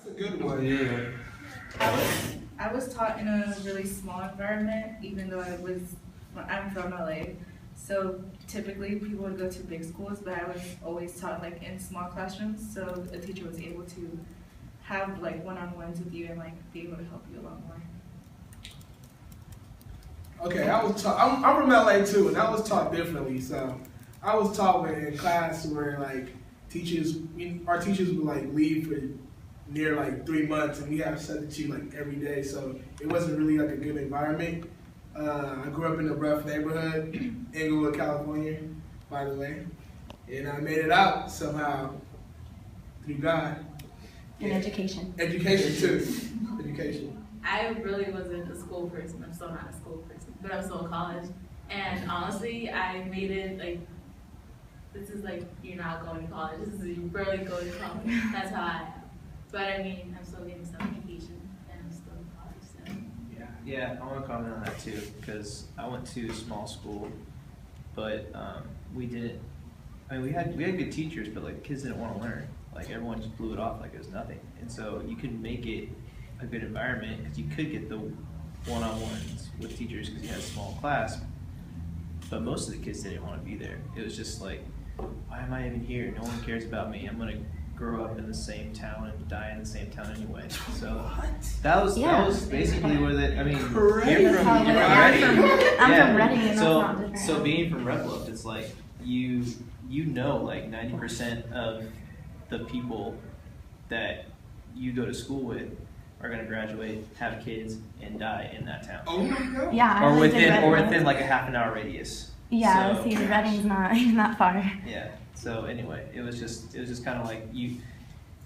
a good one. Yeah. I was taught in a really small environment, even though I'm from LA. So typically people would go to big schools, but I was always taught like in small classrooms. So a teacher was able to have like one-on-ones with you and like be able to help you a lot more. Okay, I was taught. I'm from LA too, and I was taught differently. So I was taught in class where like our teachers would like leave for near like 3 months, and we have substitute like every day. So it wasn't really like a good environment. I grew up in a rough neighborhood, Inglewood, California, by the way, and I made it out somehow through God. And education. Education too. Education. I really wasn't a school person. I'm still not a school person, but I'm still in college. And honestly, I made it like, this is like, you're not going to college. This is, you barely going to college. That's how I am. But I mean, I'm still getting some education and I'm still in college, so. Yeah, I want to comment on that too, because I went to a small school, but we didn't, I mean, we had good teachers, but like kids didn't want to learn. Like everyone just blew it off like it was nothing. And so you could make it a good environment because you could get the one-on-ones with teachers because you had a small class, but most of the kids didn't want to be there. It was just like, why am I even here? No one cares about me. I'm gonna grow up in the same town and die in the same town anyway. So that was basically where I mean, you're from Reading. I'm from Reading, and that's not different. So being from Red Bluff, it's like you know like 90% of the people that you go to school with are going to graduate, have kids, and die in that town. Oh my God. Yeah, or within like a half an hour radius. Yeah, so, see, Reading's not even that far. Yeah. So anyway, it was just kind of like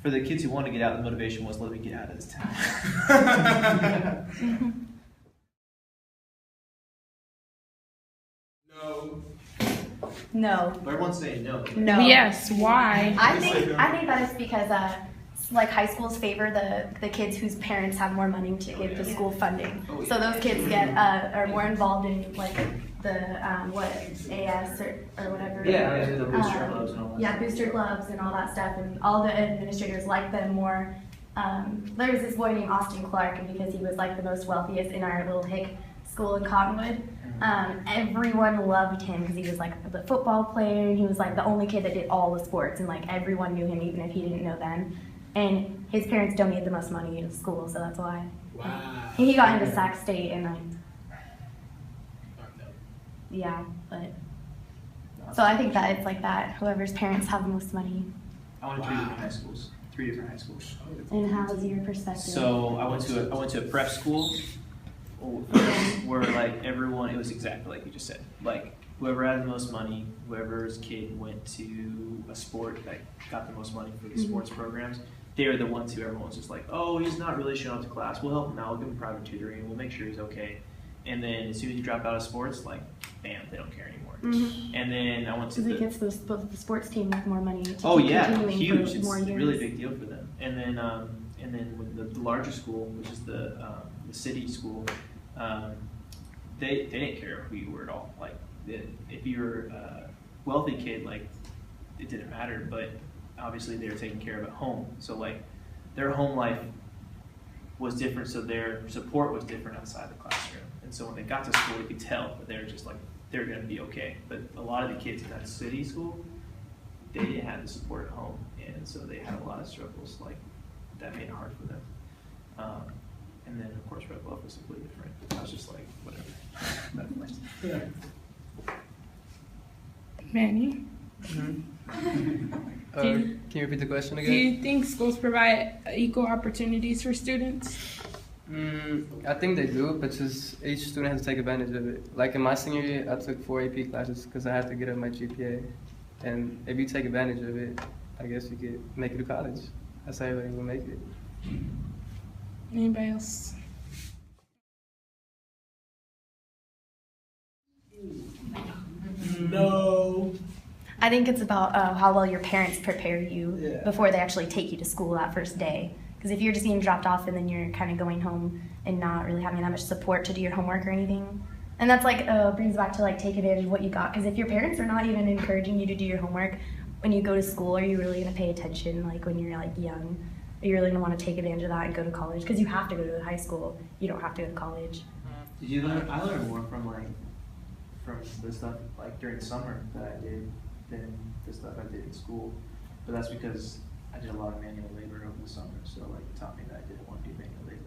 for the kids who want to get out, the motivation was let me get out of this town. No. But everyone's saying no. No. Yes, why? I think that is because like high schools favor the kids whose parents have more money to give the school funding. Oh, yeah. So those kids are more involved in like the AS or whatever. Yeah, the booster clubs and all that. Yeah, booster clubs and all that stuff, and all the administrators like them more. There was this boy named Austin Clark, and because he was like the most wealthiest in our little hick school in Cottonwood, everyone loved him because he was like the football player, and he was like the only kid that did all the sports, and like everyone knew him even if he didn't know them. And his parents donated the most money to school, so that's why. Wow. He got into Sac State, and yeah, but so I think that it's like that. Whoever's parents have the most money. I went to three different high schools. And how was your perspective? So I went to a prep school where like everyone, it was exactly like you just said. Like whoever had the most money, whoever's kid went to a sport that got the most money for the sports programs, they're the ones who everyone's just like, oh, he's not really showing up to class. We'll help him out. We'll give him private tutoring. We'll make sure he's okay. And then as soon as you drop out of sports, like, bam, they don't care anymore. And then I went to it gets the sports team with more money. Oh yeah, huge. For It's more a years. really big deal for them. And then with the larger school, which is the city school, they didn't care who you were at all. Like if you were a wealthy kid, like it didn't matter. But obviously they were taken care of at home. So like their home life was different. So their support was different outside the classroom. And so when they got to school, you could tell that they were just like they're going to be okay. But a lot of the kids in that city school, they didn't have the support at home, and so they had a lot of struggles like that made it hard for them. And then of course Red Bluff was completely different. I was just like whatever. Yeah. Manny, Can you repeat the question do again? you think schools provide equal opportunities for students? I think they do, but just each student has to take advantage of it. Like in my senior year, I took 4 AP classes because I had to get up my GPA. And if you take advantage of it, I guess you could make it to college. That's how everybody will make it. Anybody else? No. I think it's about how well your parents prepare you before they actually take you to school that first day. Because if you're just being dropped off and then you're kind of going home and not really having that much support to do your homework or anything, and that's like brings back to like take advantage of what you got. Because if your parents are not even encouraging you to do your homework when you go to school, are you really gonna pay attention like when you're like young? you're really going to want to take advantage of that and go to college because you have to go to high school. You don't have to go to college. Did you learn? I learned more from the stuff like during the summer that I did than the stuff I did in school. But that's because I did a lot of manual labor over the summer, so like it taught me that I didn't want to do manual labor.